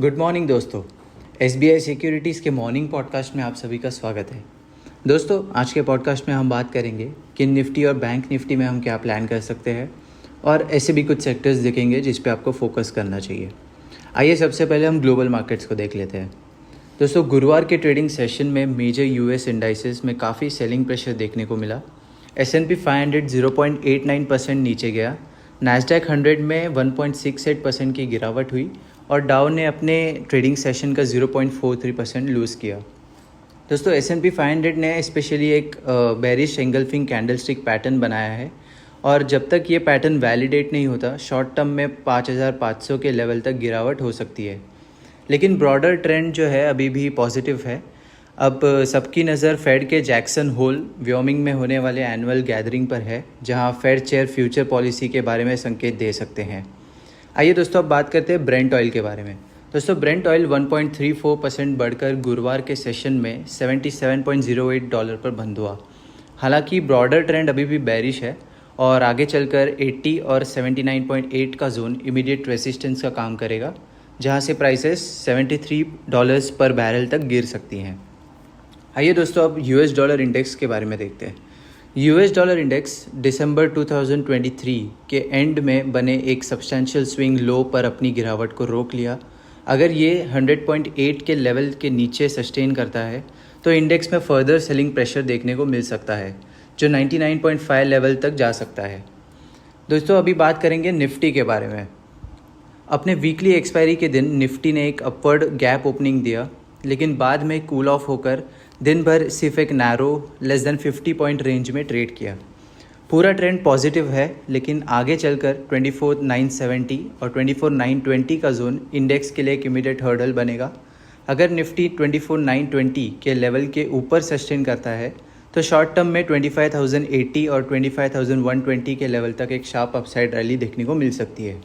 Good morning दोस्तों। SBI securities के morning podcast में आप सभी का स्वागत है। दोस्तों, आज के पॉडकास्ट में हम बात करेंगे कि निफ्टी और बैंक निफ्टी में हम क्या प्लान कर सकते हैं और ऐसे भी कुछ सेक्टर्स दिखेंगे जिस पे आपको फोकस करना चाहिए। आइए सबसे पहले हम ग्लोबल मार्केट्स को देख लेते हैं। दोस्तों, गुरुवार के ट्रेडिंग सेशन में मेजर यूएस इंडाइसेस में काफ़ी सेलिंग प्रेशर देखने को मिला। S&P 500 0.89% नीचे गया, नैस्डैक 100 में 1.68% की गिरावट हुई और डाउ ने अपने ट्रेडिंग सेशन का 0.43% लूज़ किया। दोस्तों, S&P 500 ने स्पेशली एक बेरिश एंगल्फिंग कैंडलस्टिक पैटर्न बनाया है और जब तक ये पैटर्न वैलिडेट नहीं होता शॉर्ट टर्म में 5500 के लेवल तक गिरावट हो सकती है। लेकिन ब्रॉडर ट्रेंड जो है अभी भी पॉजिटिव है। अब सबकी नज़र फेड के जैक्सन होल व्योमिंग में होने वाले एनुअल गैदरिंग पर है, जहां फेड चेयर फ्यूचर पॉलिसी के बारे में संकेत दे सकते हैं। आइए दोस्तों, अब बात करते हैं ब्रेंट ऑयल के बारे में। दोस्तों, ब्रेंट ऑयल 1.34% बढ़कर गुरुवार के सेशन में $77.08 पर बंद हुआ। हालांकि ब्रॉडर ट्रेंड अभी भी बेरिश है और आगे चलकर 80 और 79.8 का जोन इमीडिएट रेसिस्टेंस का काम करेगा, जहां से प्राइसेस $73 पर बैरल तक गिर सकती हैं। आइए दोस्तों, अब यूएस डॉलर इंडेक्स के बारे में देखते हैं। यूएस डॉलर इंडेक्स दिसंबर 2023 के एंड में बने एक सब्सटेंशियल स्विंग लो पर अपनी गिरावट को रोक लिया। अगर ये 100.8 के लेवल के नीचे सस्टेन करता है तो इंडेक्स में फर्दर सेलिंग प्रेशर देखने को मिल सकता है, जो 99.5 लेवल तक जा सकता है। दोस्तों, अभी बात करेंगे निफ्टी के बारे में। अपने वीकली एक्सपायरी के दिन निफ्टी ने एक अपवर्ड गैप ओपनिंग दिया, लेकिन बाद में कूल ऑफ होकर दिन भर सिर्फ एक narrow less than 50 point range में ट्रेड किया। पूरा ट्रेंड पॉजिटिव है, लेकिन आगे चलकर 24,970 और 24,920 का जोन इंडेक्स के लिए एक इमीडिएट हर्डल बनेगा। अगर निफ्टी 24,920 के लेवल के ऊपर सस्टेन करता है तो शॉर्ट टर्म में 25,080 और 25,120 के लेवल तक एक शार्प अपसाइड रैली देखने को मिल सकती है।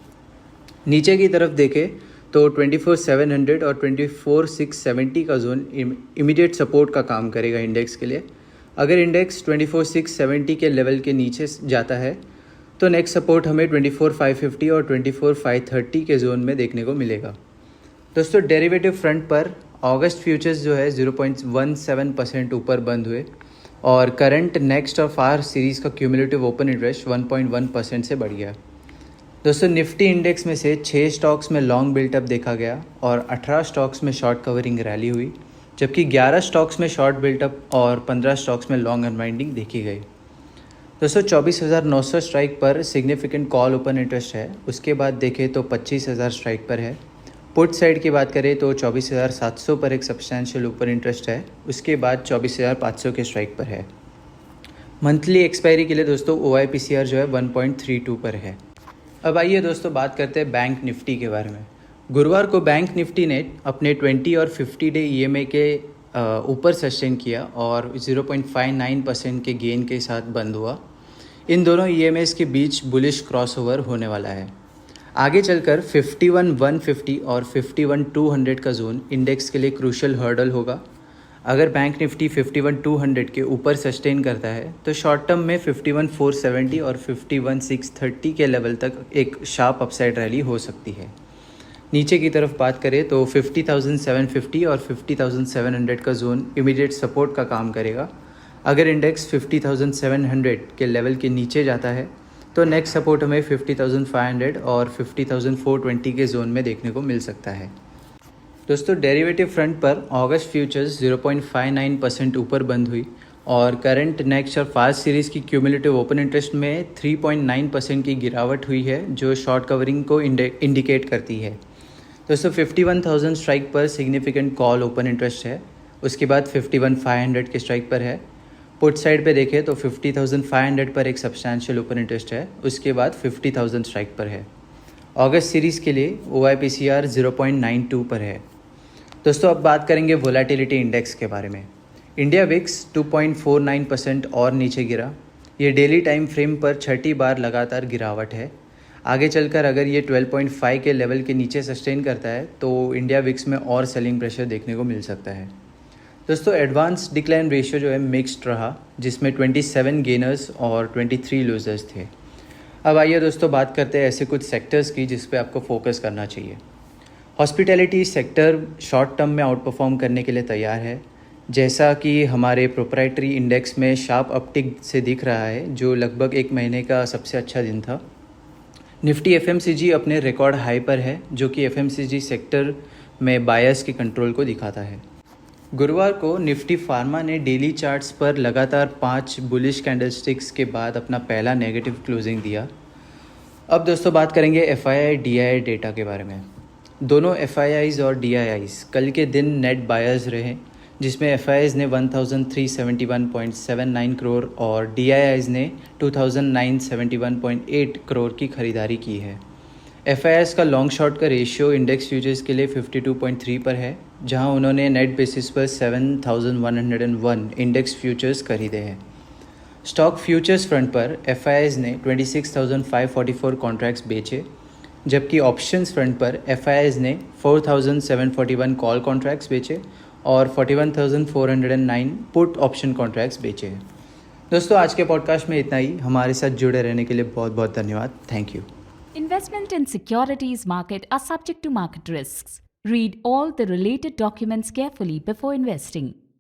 नीचे की तरफ देखें तो 24,700 और 24,670 का जोन इमीडिएट सपोर्ट का काम करेगा इंडेक्स के लिए। अगर इंडेक्स 24,670 के लेवल के नीचे जाता है तो नेक्स्ट सपोर्ट हमें 24,550 और 24,530 के जोन में देखने को मिलेगा। दोस्तों, डेरिवेटिव फ्रंट पर अगस्त फ्यूचर्स जो है 0.17% ऊपर बंद हुए और करंट नेक्स्ट और फार सीरीज़ का क्यूमुलेटिव ओपन इंटरेस्ट 1.1% से बढ़ गया। दोस्तों, निफ्टी इंडेक्स में से 6 स्टॉक्स में लॉन्ग बिल्टअप देखा गया और 18 स्टॉक्स में शॉर्ट कवरिंग रैली हुई, जबकि 11 स्टॉक्स में शॉर्ट बिल्टअप और 15 स्टॉक्स में लॉन्ग अनवाइंडिंग देखी गई। दोस्तों, 24,900 स्ट्राइक पर सिग्निफिकेंट कॉल ओपन इंटरेस्ट है। उसके बाद देखें तो 25,000 स्ट्राइक पर है। पुट साइड की बात करें तो 24,700 पर एक सब्सटैंशियल ओपन इंटरेस्ट है। उसके बाद 24,500 के स्ट्राइक पर है। मंथली एक्सपायरी के लिए दोस्तों OIPCR जो है 1.32 पर है। अब आइए दोस्तों, बात करते हैं बैंक निफ्टी के बारे में। गुरुवार को बैंक निफ्टी ने अपने 20 और 50 डे EMA के ऊपर सस्टेन किया और 0.59% के गेन के साथ बंद हुआ। इन दोनों EMAs के बीच बुलिश क्रॉसओवर होने वाला है। आगे चलकर 51,150 और 51,200 का जोन इंडेक्स के लिए क्रूशल हर्डल होगा। अगर बैंक निफ्टी 51,200 के ऊपर सस्टेन करता है तो शॉर्ट टर्म में 51,470 और 51,630 के लेवल तक एक शार्प अपसाइड रैली हो सकती है। नीचे की तरफ बात करें तो 50,750 और 50,700 का जोन इमीडिएट सपोर्ट का काम करेगा। अगर इंडेक्स 50,700 के लेवल के नीचे जाता है तो नेक्स्ट सपोर्ट हमें 50,500 और 50,420 के जोन में देखने को मिल सकता है। दोस्तों, डेरिवेटिव फ्रंट पर अगस्त फ्यूचर्स 0.59% ऊपर बंद हुई और करंट नेक्स्ट और फास्ट सीरीज़ की क्यूमुलेटिव ओपन इंटरेस्ट में 3.9% की गिरावट हुई है, जो शॉर्ट कवरिंग को इंडिकेट करती है। दोस्तों, 51,000 स्ट्राइक पर सिग्निफिकेंट कॉल ओपन इंटरेस्ट है। उसके बाद 51,500 के स्ट्राइक पर है। पुट साइड पे देखें तो 50,500 पर एक सब्सटैंशियल ओपन इंटरेस्ट है। उसके बाद 50,000 स्ट्राइक पर है। अगस्त सीरीज़ के लिए OIPCR 0.92 पर है। दोस्तों, अब बात करेंगे वोलेटिलिटी इंडेक्स के बारे में। इंडिया विक्स 2.49% और नीचे गिरा। ये डेली टाइम फ्रेम पर छठी बार लगातार गिरावट है। आगे चलकर अगर ये 12.5 के लेवल के नीचे सस्टेन करता है तो इंडिया विक्स में और सेलिंग प्रेशर देखने को मिल सकता है। दोस्तों, एडवांस डिक्लाइन रेशियो जो है मिक्स्ड रहा, जिसमें 27 गेनर्स और 23 लूजर्स थे। अब आइए दोस्तों, बात करते हैं ऐसे कुछ सेक्टर्स की जिस पे आपको फोकस करना चाहिए। हॉस्पिटैलिटी सेक्टर शॉर्ट टर्म में आउट परफॉर्म करने के लिए तैयार है, जैसा कि हमारे प्रोप्राइटरी इंडेक्स में शार्प अपटिक से दिख रहा है, जो लगभग एक महीने का सबसे अच्छा दिन था। निफ्टी एफएमसीजी अपने रिकॉर्ड हाई पर है, जो कि एफएमसीजी सेक्टर में बायस के कंट्रोल को दिखाता है। गुरुवार को निफ्टी फार्मा ने डेली चार्ट्स पर लगातार 5 बुलिश कैंडलस्टिक्स के बाद अपना पहला नेगेटिव क्लोजिंग दिया। अब दोस्तों बात करेंगे एफआईआई डीआईआई डेटा के बारे में। दोनों एफआईआईज और डीआईआईज कल के दिन नेट बायर्स रहे, जिसमें एफआईआईज ने 1371.79 करोड़ और डीआईआईज ने 2971.8 करोड़ की खरीदारी की है। एफआईआईज का लॉन्ग शॉर्ट का रेशियो इंडेक्स फ्यूचर्स के लिए 52.3 पर है, जहां उन्होंने नेट बेसिस पर 7101 इंडेक्स फ्यूचर्स खरीदे हैं। स्टॉक फ्यूचर्स फ्रंट पर एफआईआईज ने 26,544 कॉन्ट्रैक्ट्स बेचे, जबकि ऑप्शंस फ्रंट पर एफआईआईज ने 4,741 कॉल कॉन्ट्रैक्ट्स बेचे और 41,409 पुट ऑप्शन कॉन्ट्रैक्ट्स बेचे हैं। दोस्तों आज के पॉडकास्ट में इतना ही। हमारे साथ जुड़े रहने के लिए बहुत बहुत धन्यवाद। Thank you. Investment in securities market are subject to market risks. Read all the related documents carefully before investing.